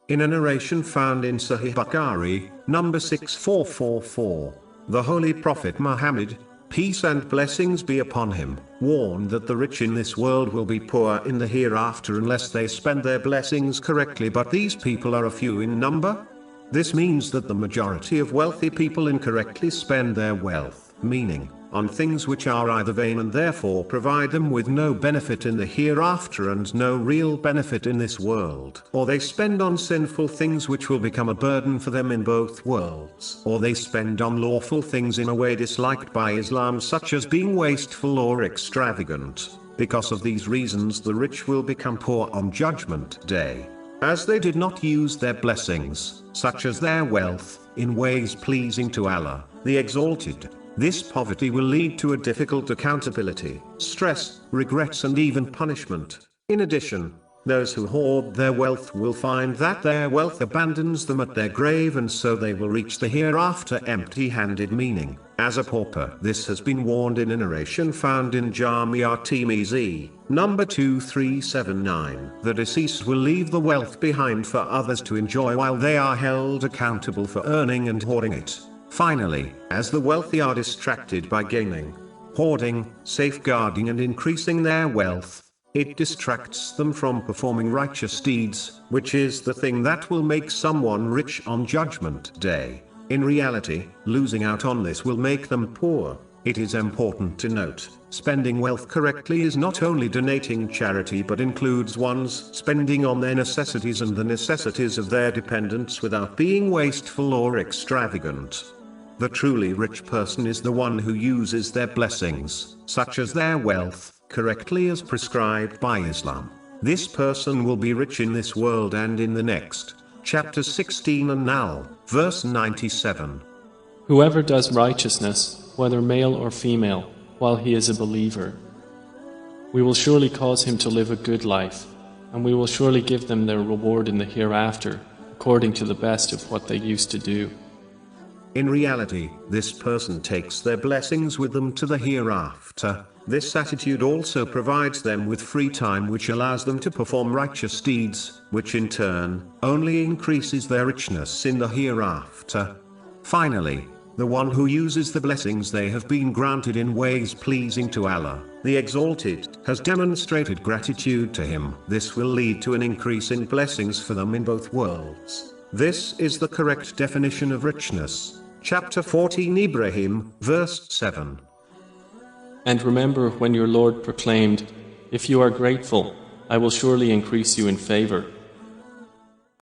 In a narration found in Sahih Bukhari, number 6444, the Holy Prophet Muhammad, peace and blessings be upon him, warned that the rich in this world will be poor in the hereafter unless they spend their blessings correctly, but these people are a few in number. This means that the majority of wealthy people incorrectly spend their wealth, meaning, on things which are either vain and therefore provide them with no benefit in the hereafter and no real benefit in this world, or they spend on sinful things which will become a burden for them in both worlds, or they spend on lawful things in a way disliked by Islam, such as being wasteful or extravagant. Because of these reasons the rich will become poor on Judgment Day, as they did not use their blessings, such as their wealth, in ways pleasing to Allah, the Exalted. This poverty will lead to a difficult accountability, stress, regrets and even punishment. In addition, those who hoard their wealth will find that their wealth abandons them at their grave, and so they will reach the hereafter empty-handed, meaning, as a pauper. This has been warned in a narration found in Jami' at-Tirmidhi, number 2379. The deceased will leave the wealth behind for others to enjoy while they are held accountable for earning and hoarding it. Finally, as the wealthy are distracted by gaining, hoarding, safeguarding and increasing their wealth, it distracts them from performing righteous deeds, which is the thing that will make someone rich on Judgment Day. In reality, losing out on this will make them poor. It is important to note, spending wealth correctly is not only donating charity but includes one's spending on their necessities and the necessities of their dependents without being wasteful or extravagant. The truly rich person is the one who uses their blessings, such as their wealth, correctly as prescribed by Islam. This person will be rich in this world and in the next. Chapter 16 An-Nahl, verse 97. Whoever does righteousness, whether male or female, while he is a believer, we will surely cause him to live a good life, and we will surely give them their reward in the hereafter, according to the best of what they used to do. In reality, this person takes their blessings with them to the hereafter. This attitude also provides them with free time, which allows them to perform righteous deeds, which in turn only increases their richness in the hereafter. Finally, the one who uses the blessings they have been granted in ways pleasing to Allah, the Exalted, has demonstrated gratitude to Him. This will lead to an increase in blessings for them in both worlds. This is the correct definition of richness. Chapter 14 Ibrahim, verse 7. And remember when your Lord proclaimed, "If you are grateful, I will surely increase you in favor."